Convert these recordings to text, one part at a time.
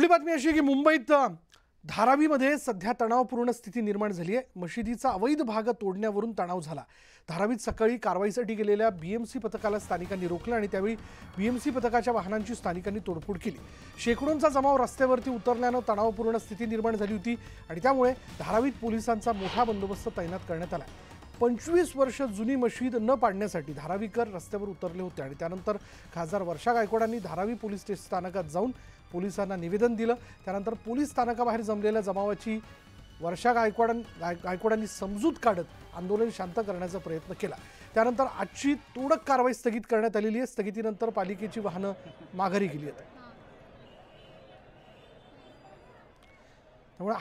पुढली बातमी अशी की मुंबईत धारावीमध्ये सध्या तणावपूर्ण स्थिती निर्माण झाली आहे। मशिदीचा अवैध भाग तोडण्यावरून तणाव झाला। धारावीत सकाळी कारवाईसाठी गेलेल्या बीएमसी पथकाला स्थानिकांनी रोखलं आणि त्यावेळी बीएमसी पथकाच्या वाहनांची स्थानिकांनी तोडफोड केली। शेकडोंचा जमाव रस्त्यावरती उतरल्यानं तणावपूर्ण स्थिती निर्माण झाली होती आणि त्यामुळे धारावीत पोलिसांचा मोठा बंदोबस्त तैनात करण्यात आला। 25 वर्ष जुनी मशीद न पाडण्यासाठी धारावीकर रस्त्यावर उतरले होते आणि त्यानंतर खासदार वर्षा गायकवाडांनी धारावी पोलीस स्थानकात जाऊन पोलिसांना निवेदन दिलं। त्यानंतर पोलीस स्थानकाबाहेर जमलेल्या जमावाची वर्षा गायकवाडांनी समजूत काढत आंदोलन शांत करण्याचा प्रयत्न केला। त्यानंतर आजची तोडक कारवाई स्थगित करण्यात आलेली आहे। स्थगितीनंतर पालिकेची वाहनं माघारी गेली आहेत। त्यामुळे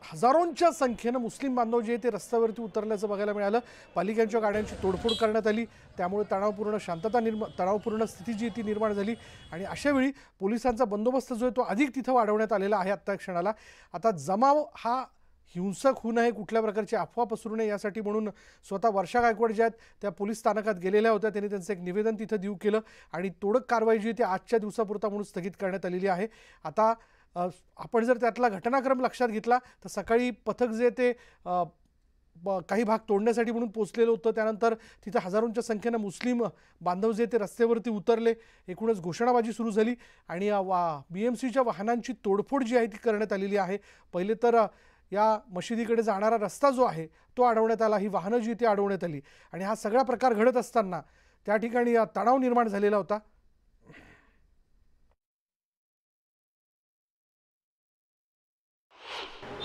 हजारोंच्या संख्येने मुस्लिम बांधव जे ते रस्त्यावरती उतरल्याचं बघायला मिळालं। पालिकेच्या गाड्यांची तोडफोड करण्यात आली, त्यामुळे तणावपूर्ण स्थिती जी ती निर्माण झाली आणि अशा वेळी पोलिसांचा बंदोबस्त जो आहे तो अधिक तिथं वाढवण्यात आलेला आहे। आत्ता क्षणाला आता जमाव हा हिंसक होऊ नये, कुठल्या प्रकारची अफवा पसरू नये यासाठी म्हणून स्वतः वर्षा गायकवाड ज्या आहेत त्या पोलीस स्थानकात गेलेल्या होत्या। त्यांनी त्यांचं एक निवेदन तिथं देऊ केलं आणि तोडक कारवाई जी ती आजच्या दिवसापुरता म्हणून स्थगित करण्यात आलेली आहे। आता आपण जर त्यातला घटनाक्रम लक्षात घेतला तर सकाळी पथक जे ते काही भाग तोडण्यासाठी म्हणून पोहोचलेलं होतं। त्यानंतर तिथे हजारोंच्या संख्येने मुस्लिम बांधव जे ते रस्त्यावरती उतरले, एकूणच घोषणाबाजी सुरू झाली आणि बीएमसीच्या वाहनांची तोडफोड जी आहे ती करण्यात आलेली आहे। पहिले तर या मशिदीकडे जाणारा रस्ता जो आहे तो अडवण्यात आला, ही वाहनं जी ती अडवण्यात आली आणि हा सगळा प्रकार घडत असताना त्या ठिकाणी तणाव निर्माण झालेला होता।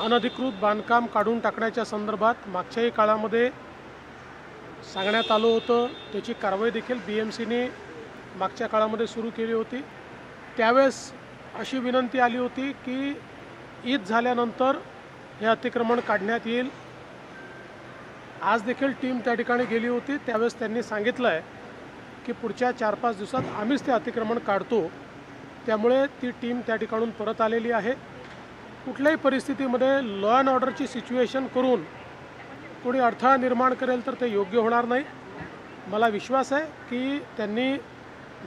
अनधिकृत बांधकाम काढून टाकण्याच्या संदर्भात मागच्याही काळामध्ये सांगण्यात आलं होतं। त्याची कारवाई देखील बीएमसीने मागच्या काळामध्ये सुरू केली होती। त्यावेळेस अशी विनंती आली होती की ईद झाल्यानंतर हे अतिक्रमण काढण्यात येईल। आज देखील टीम त्या ठिकाणी गेली होती। त्यावेळेस त्यांनी सांगितलं आहे की पुढच्या 4-5 दिवसात आम्हीच ते अतिक्रमण काढतो। त्यामुळे ती टीम त्या ठिकाणून परत आलेली आहे। कुठल्याही परिस्थितीमध्ये लॉ अँड ऑर्डरची सिच्युएशन करून कोणी अडथळा निर्माण करेल तर ते योग्य होणार नाही। मला विश्वास आहे की त्यांनी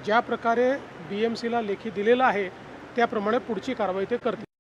ज्या प्रकारे बीएमसीला लेखी दिलेला आहे त्याप्रमाणे पुढची कारवाई ते करतील।